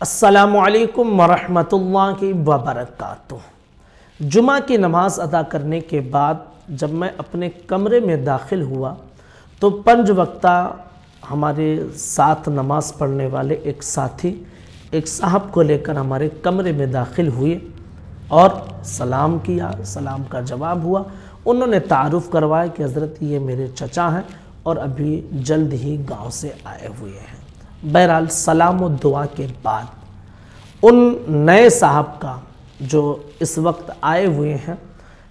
السلام علیکم ورحمۃ اللہ وبرکاتہ۔ جمعہ کی نماز ادا کرنے کے بعد جب میں اپنے کمرے میں داخل ہوا تو 5 وقتہ ہمارے ساتھ نماز پڑھنے والے ایک ساتھی ایک صاحب کو لے کر ہمارے کمرے میں داخل ہوئے اور سلام کیا، سلام کا جواب ہوا۔ انہوں نے تعارف کروایا کہ حضرت یہ میرے چچا ہیں اور ابھی جلد ہی گاؤں سے آئے ہوئے ہیں۔ بہرحال سلام و دعا کے بعد ان نئے صاحب کا جو اس وقت آئے ہوئے ہیں،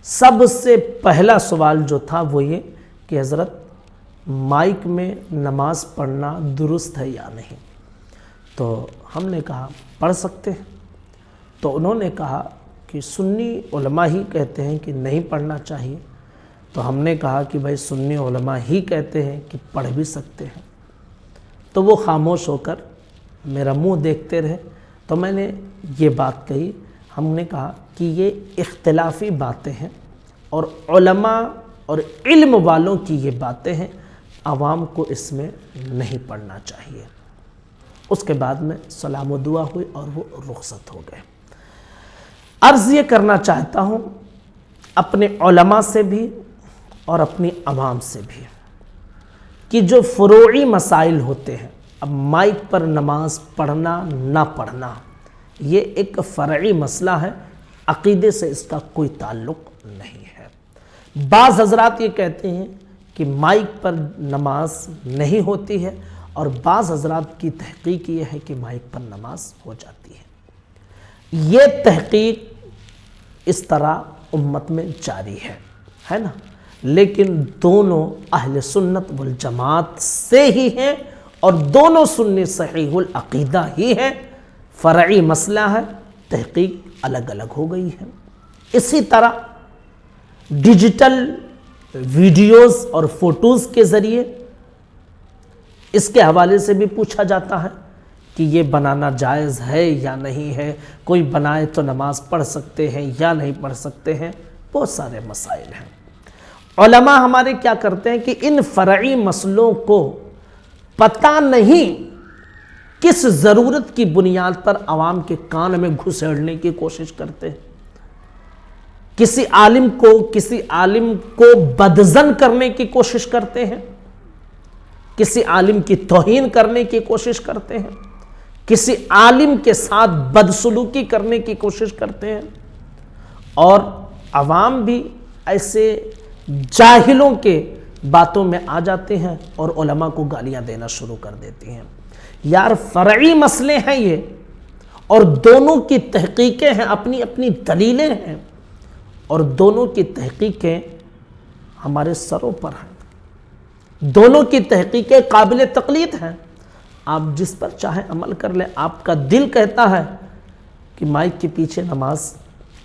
سب سے پہلا سوال جو تھا وہ یہ کہ حضرت مائک میں نماز پڑھنا درست ہے یا نہیں؟ تو ہم نے کہا پڑھ سکتے ہیں۔ تو انہوں نے کہا کہ سنی علماء ہی کہتے ہیں کہ نہیں پڑھنا چاہیے۔ تو ہم نے کہا کہ بھائی سنی علماء ہی کہتے ہیں کہ پڑھ بھی سکتے ہیں۔ تو وہ خاموش ہو کر میرا منہ دیکھتے رہے۔ تو میں نے یہ بات کہی، ہم نے کہا کہ یہ اختلافی باتیں ہیں اور علماء اور علم والوں کی یہ باتیں ہیں، عوام کو اس میں نہیں پڑھنا چاہیے۔ اس کے بعد میں سلام و دعا ہوئی اور وہ رخصت ہو گئے۔ عرض یہ کرنا چاہتا ہوں اپنے علماء سے بھی اور اپنی عوام سے بھی کہ جو فروعی مسائل ہوتے ہیں، اب مائک پر نماز پڑھنا نہ پڑھنا یہ ایک فرعی مسئلہ ہے، عقیدے سے اس کا کوئی تعلق نہیں ہے۔ بعض حضرات یہ کہتے ہیں کہ مائک پر نماز نہیں ہوتی ہے اور بعض حضرات کی تحقیق یہ ہے کہ مائک پر نماز ہو جاتی ہے۔ یہ تحقیق اس طرح امت میں جاری ہے نا، لیکن دونوں اہل سنت والجماعت سے ہی ہیں اور دونوں سنی صحیح العقیدہ ہی ہیں۔ فرعی مسئلہ ہے، تحقیق الگ الگ ہو گئی ہے۔ اسی طرح ڈیجیٹل ویڈیوز اور فوٹوز کے ذریعے اس کے حوالے سے بھی پوچھا جاتا ہے کہ یہ بنانا جائز ہے یا نہیں ہے، کوئی بنائے تو نماز پڑھ سکتے ہیں یا نہیں پڑھ سکتے ہیں، بہت سارے مسائل ہیں۔ علماء ہمارے کیا کرتے ہیں کہ ان فرعی مسئلوں کو پتہ نہیں کس ضرورت کی بنیاد پر عوام کے کان میں گھسیڑنے کی کوشش کرتے ہیں، کسی عالم کو بدظن کرنے کی کوشش کرتے ہیں، کسی عالم کی توہین کرنے کی کوشش کرتے ہیں، کسی عالم کے ساتھ بدسلوکی کرنے کی کوشش کرتے ہیں، اور عوام بھی ایسے جاہلوں کے باتوں میں آ جاتے ہیں اور علماء کو گالیاں دینا شروع کر دیتے ہیں۔ یار فرعی مسئلے ہیں یہ، اور دونوں کی تحقیقیں ہیں، اپنی اپنی دلیلیں ہیں، اور دونوں کی تحقیقیں ہمارے سروں پر ہیں، دونوں کی تحقیقیں قابل تقلید ہیں۔ آپ جس پر چاہیں عمل کر لیں۔ آپ کا دل کہتا ہے کہ مائک کے پیچھے نماز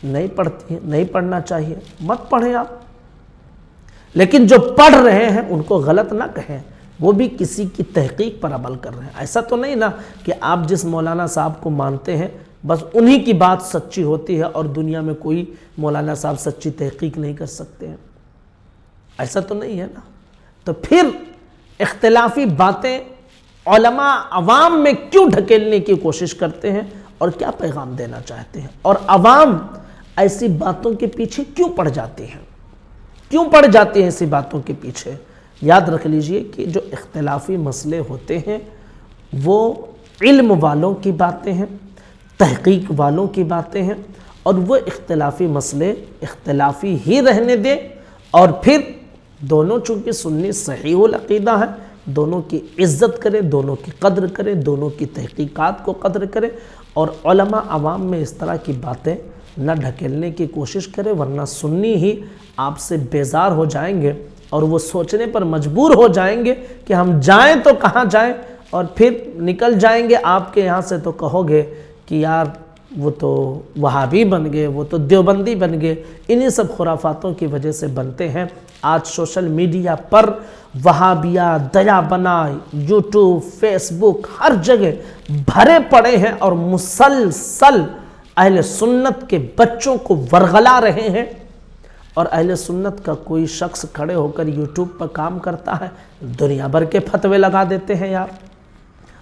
نہیں پڑھنا چاہیے، مت پڑھیں آپ، لیکن جو پڑھ رہے ہیں ان کو غلط نہ کہیں، وہ بھی کسی کی تحقیق پر عمل کر رہے ہیں۔ ایسا تو نہیں نا کہ آپ جس مولانا صاحب کو مانتے ہیں بس انہی کی بات سچی ہوتی ہے اور دنیا میں کوئی مولانا صاحب سچی تحقیق نہیں کر سکتے ہیں، ایسا تو نہیں ہے نا۔ تو پھر اختلافی باتیں علماء عوام میں کیوں ڈھکیلنے کی کوشش کرتے ہیں اور کیا پیغام دینا چاہتے ہیں، اور عوام ایسی باتوں کے پیچھے کیوں پڑ جاتی ہیں، کیوں پڑ جاتے ہیں ایسی باتوں کے پیچھے؟ یاد رکھ لیجئے کہ جو اختلافی مسئلے ہوتے ہیں وہ علم والوں کی باتیں ہیں، تحقیق والوں کی باتیں ہیں، اور وہ اختلافی مسئلے اختلافی ہی رہنے دیں، اور پھر دونوں چونکہ سنی صحیح العقیدہ ہیں، دونوں کی عزت کریں، دونوں کی قدر کریں، دونوں کی تحقیقات کو قدر کریں، اور علماء عوام میں اس طرح کی باتیں نہ ڈھکیلنے کی کوشش کریں، ورنہ سنی ہی آپ سے بیزار ہو جائیں گے اور وہ سوچنے پر مجبور ہو جائیں گے کہ ہم جائیں تو کہاں جائیں، اور پھر نکل جائیں گے آپ کے یہاں سے تو کہو گے کہ یار وہ تو وہابی بن گئے، وہ تو دیوبندی بن گئے۔ انہی سب خرافاتوں کی وجہ سے بنتے ہیں۔ آج سوشل میڈیا پر وہابیہ دیا بنا، یوٹیوب، فیس بک، ہر جگہ بھرے پڑے ہیں اور مسلسل اہل سنت کے بچوں کو ورغلا رہے ہیں، اور اہل سنت کا کوئی شخص کھڑے ہو کر یوٹیوب پر کام کرتا ہے، دنیا بھر کے فتوے لگا دیتے ہیں۔ یار